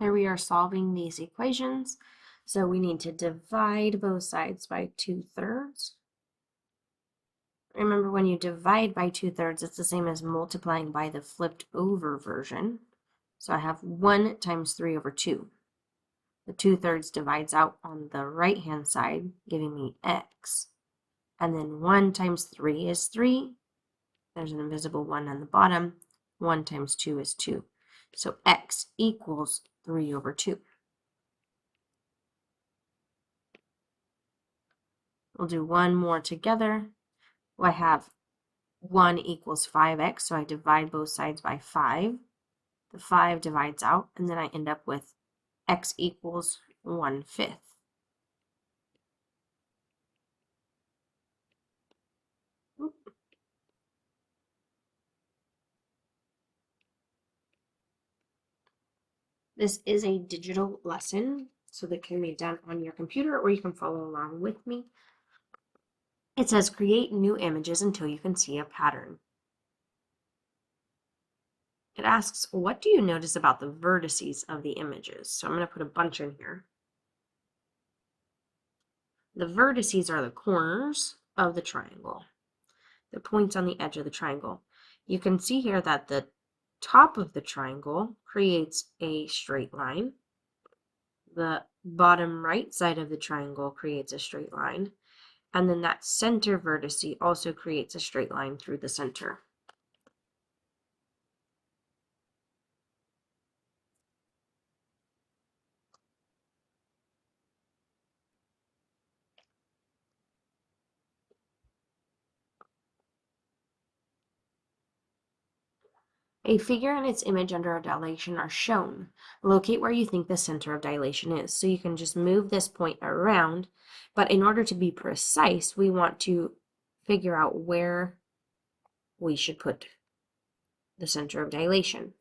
Here we are solving these equations. So we need to divide both sides by 2/3. Remember, when you divide by 2/3, it's the same as multiplying by the flipped over version. So I have 1 times 3 over 2. The 2/3 divides out on the right-hand side, giving me x. And then 1 times 3 is 3. There's an invisible 1 on the bottom. 1 times 2 is 2. So x equals 3 over 2. We'll do one more together. Well, I have 1 equals 5x, so I divide both sides by 5. The 5 divides out, and then I end up with x equals 1/5. This is a digital lesson, so that can be done on your computer, or you can follow along with me. It says create new images until you can see a pattern. It asks, what do you notice about the vertices of the images? So I'm going to put a bunch in here. The vertices are the corners of the triangle, the points on the edge of the triangle. You can see here that the top of the triangle creates a straight line. The bottom right side of the triangle creates a straight line. And then that center vertice also creates a straight line through the center. A figure and its image under a dilation are shown. Locate where you think the center of dilation is. So you can just move this point around, but in order to be precise, we want to figure out where we should put the center of dilation.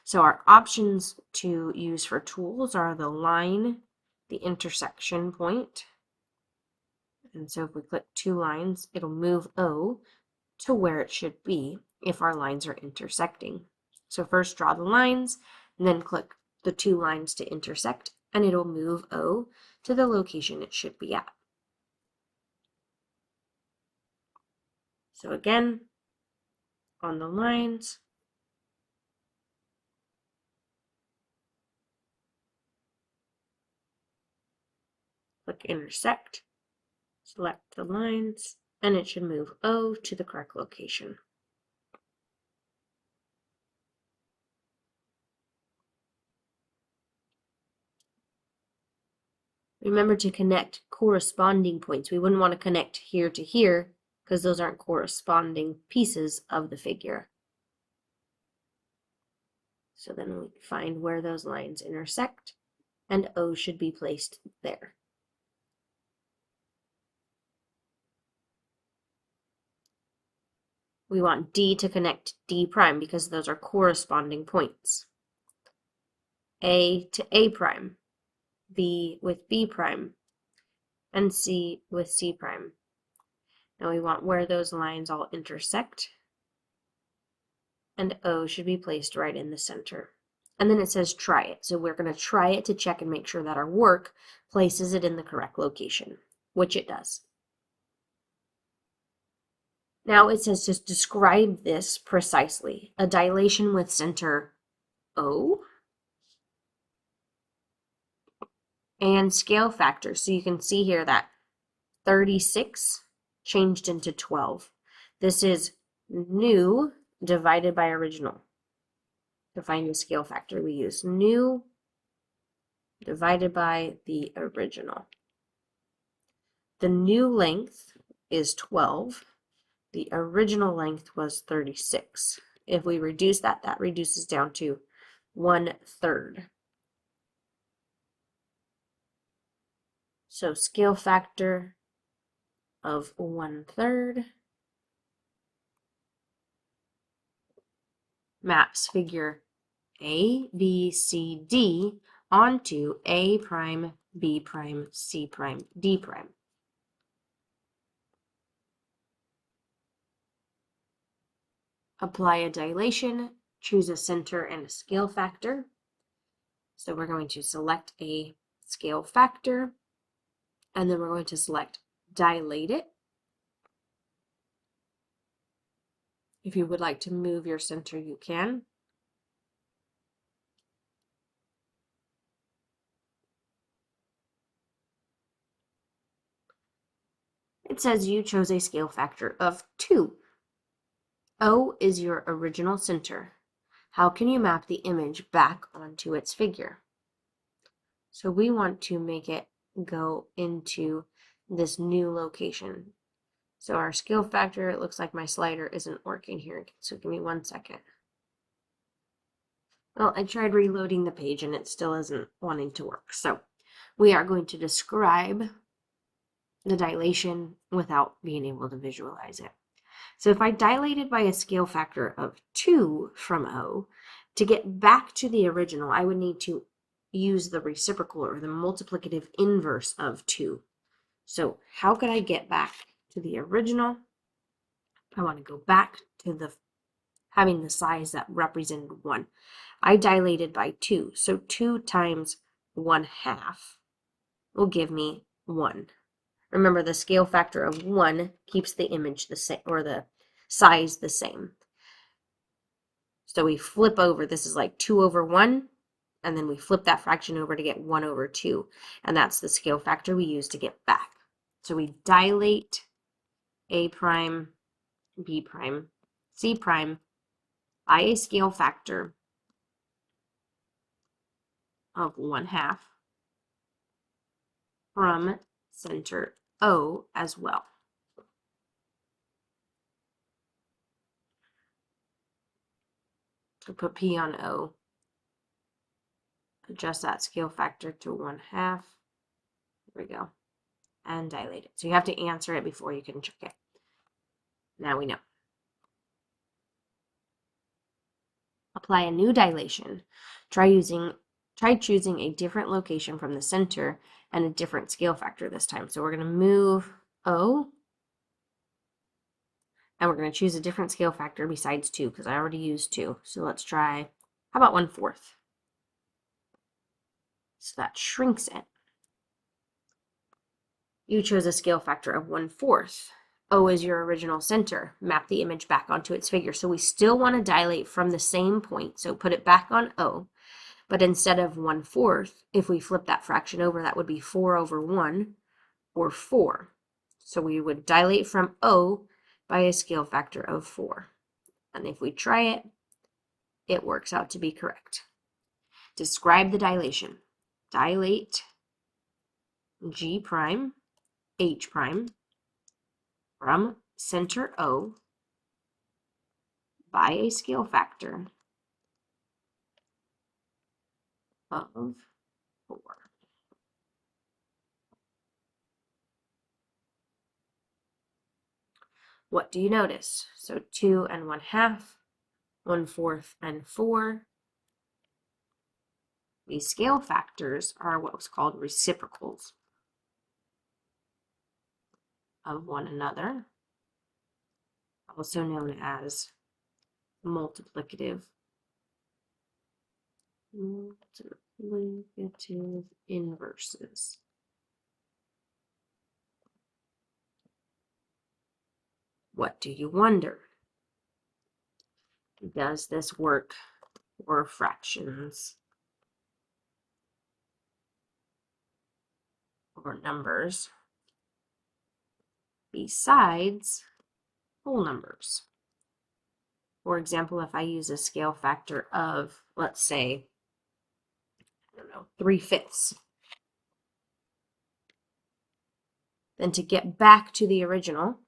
So our options to use for tools are the line, the intersection point. And so if we click 2 lines, it'll move O to where it should be if our lines are intersecting. So first draw the lines, and then click the 2 lines to intersect, and it'll move O to the location it should be at. So again, on the lines, click intersect, select the lines, and it should move O to the correct location. Remember to connect corresponding points. We wouldn't want to connect here to here because those aren't corresponding pieces of the figure. So then we find where those lines intersect, and O should be placed there. We want D to connect D prime because those are corresponding points. A to A prime, B with B prime, and C with C prime. Now we want where those lines all intersect, and O should be placed right in the center. And then it says try it. So we're going to try it to check and make sure that our work places it in the correct location, which it does. Now it says just describe this precisely. A dilation with center O and scale factor. So you can see here that 36 changed into 12. This is new divided by original. To find the scale factor, we use new divided by the original. The new length is 12. The original length was 36. If we reduce that, that reduces down to 1/3. So scale factor of 1/3 maps figure A, B, C, D onto A prime, B prime, C prime, D prime. Apply a dilation, choose a center and a scale factor. So we're going to select a scale factor, and then we're going to select dilate it. If you would like to move your center, you can. It says you chose a scale factor of 2. O is your original center. How can you map the image back onto its figure? So we want to make it go into this new location. So our scale factor, it looks like my slider isn't working here. So give me 1 second. Well, I tried reloading the page and it still isn't wanting to work. So we are going to describe the dilation without being able to visualize it. So if I dilated by a scale factor of 2 from O, to get back to the original, I would need to use the reciprocal or the multiplicative inverse of 2. So how could I get back to the original? I want to go back to having the size that represented 1. I dilated by 2, so 2 times 1/2 will give me 1. Remember, the scale factor of 1 keeps the image the same, or the size the same. So we flip over, this is like 2 over 1, and then we flip that fraction over to get 1 over 2, and that's the scale factor we use to get back. So we dilate A prime, B prime, C prime by a scale factor of 1/2 from center O as well. So put P on O, adjust that scale factor to 1/2. There we go. And dilate it. So you have to answer it before you can check it. Now we know. Apply a new dilation. Try choosing a different location from the center and a different scale factor this time. So we're going to move O, and we're going to choose a different scale factor besides 2 because I already used 2. So let's try, how about 1/4? So that shrinks it. You chose a scale factor of 1/4. O is your original center. Map the image back onto its figure. So we still want to dilate from the same point. So put it back on O. But instead of 1/4, if we flip that fraction over, that would be 4 over 1, or 4. So we would dilate from O by a scale factor of 4. And if we try it, it works out to be correct. Describe the dilation. Dilate G prime, H prime from center O by a scale factor of 4. What do you notice? So 2 and 1/2, 1/4 and 4. These scale factors are what was called reciprocals of one another, also known as multiplicative inverses. What do you wonder? Does this work for fractions or numbers besides whole numbers? For example, if I use a scale factor of, let's say, I don't know, 3/5, then to get back to the original,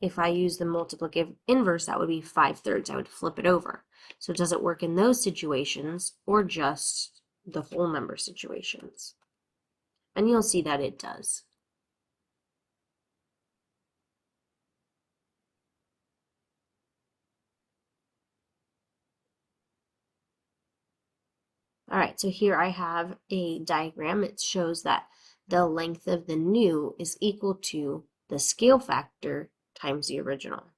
if I use the multiplicative inverse, that would be 5/3. I would flip it over. So does it work in those situations or just the whole number situations? And you'll see that it does. All right, so here I have a diagram. It shows that the length of the new is equal to the scale factor times the original.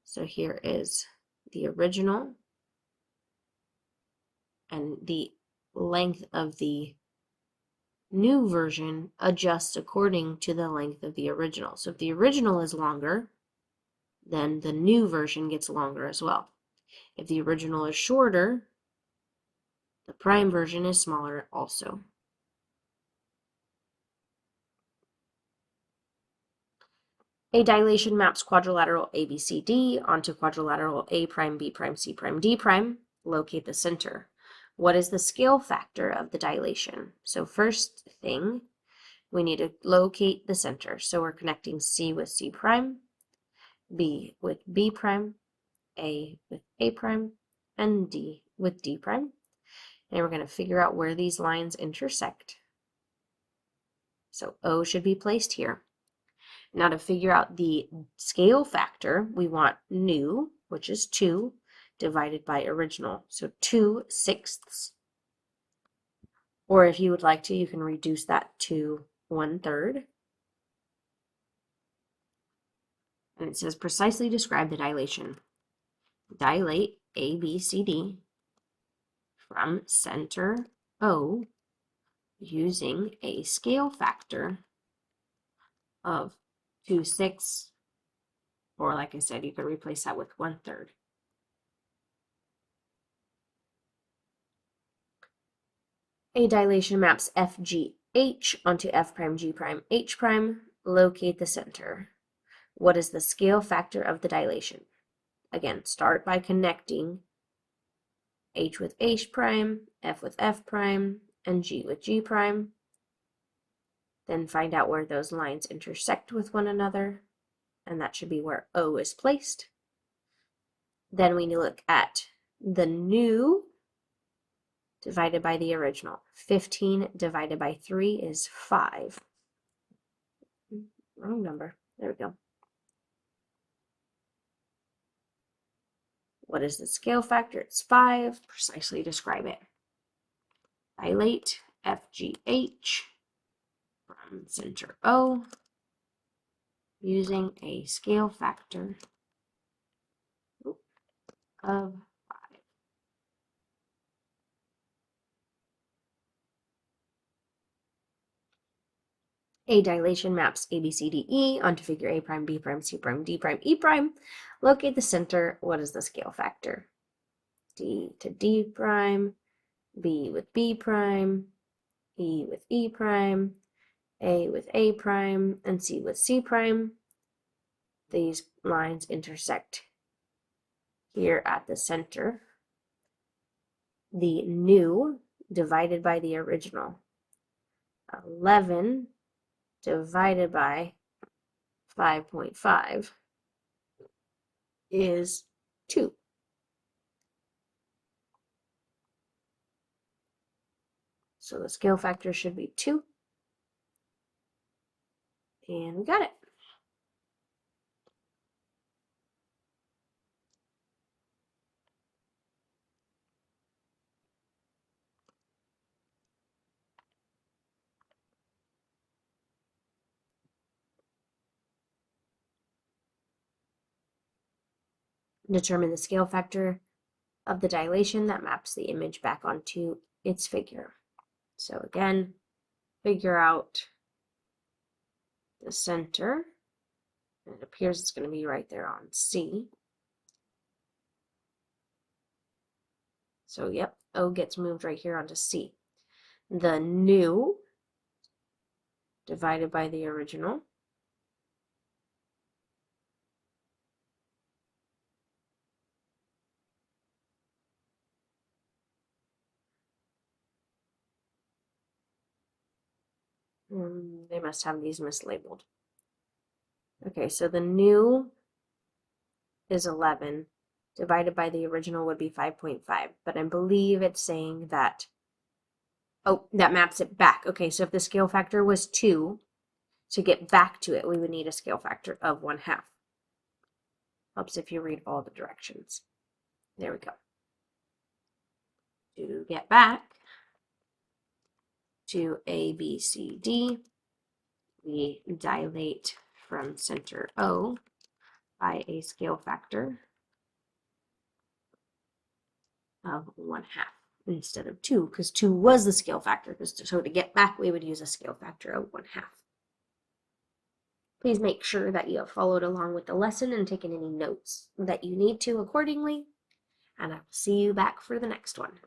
So here is the original, and the length of the new version adjusts according to the length of the original. So if the original is longer, then the new version gets longer as well. If the original is shorter, the prime version is smaller also. A dilation maps quadrilateral ABCD onto quadrilateral A prime, B prime, C prime, D prime. Locate the center. What is the scale factor of the dilation? So first thing, we need to locate the center. So we're connecting C with C prime, B with B prime, A with A prime, and D with D prime. And we're going to figure out where these lines intersect. So O should be placed here. Now to figure out the scale factor, we want new, which is 2, divided by original. So 2/6. Or if you would like to, you can reduce that to 1/3. And it says precisely describe the dilation. Dilate ABCD from center O using a scale factor of 2/6, or like I said, you could replace that with 1/3. A dilation maps FGH onto F prime, G prime, H prime. Locate the center. What is the scale factor of the dilation? Again, start by connecting H with H prime, F with F prime, and G with G prime. Then find out where those lines intersect with one another, and that should be where O is placed. Then we look at the new divided by the original. 15 divided by 3 is 5. Wrong number. There we go. What is the scale factor? It's 5. Precisely describe it. Dilate FGH from center O using a scale factor of 5. A dilation maps ABCDE onto figure A prime, B prime, C prime, D prime, E prime. Locate the center. What is the scale factor? D to D prime, B with B prime, E with E prime, A with A prime, and C with C prime. These lines intersect here at the center. The new divided by the original. 11 divided by 5.5 is 2. So the scale factor should be 2. And we got it. Determine the scale factor of the dilation that maps the image back onto its figure. So again, figure out the center. And it appears it's going to be right there on C. So yep, O gets moved right here onto C. The new divided by the original. They must have these mislabeled. Okay, so the new is 11. Divided by the original would be 5.5. But I believe it's saying that, oh, that maps it back. Okay, so if the scale factor was 2, to get back to it, we would need a scale factor of 1/2. Helps if you read all the directions. There we go. To get back to A, B, C, D, we dilate from center O by a scale factor of 1/2. instead of 2, because 2 was the scale factor. So to get back, we would use a scale factor of 1/2. Please make sure that you have followed along with the lesson and taken any notes that you need to accordingly, and I will see you back for the next one.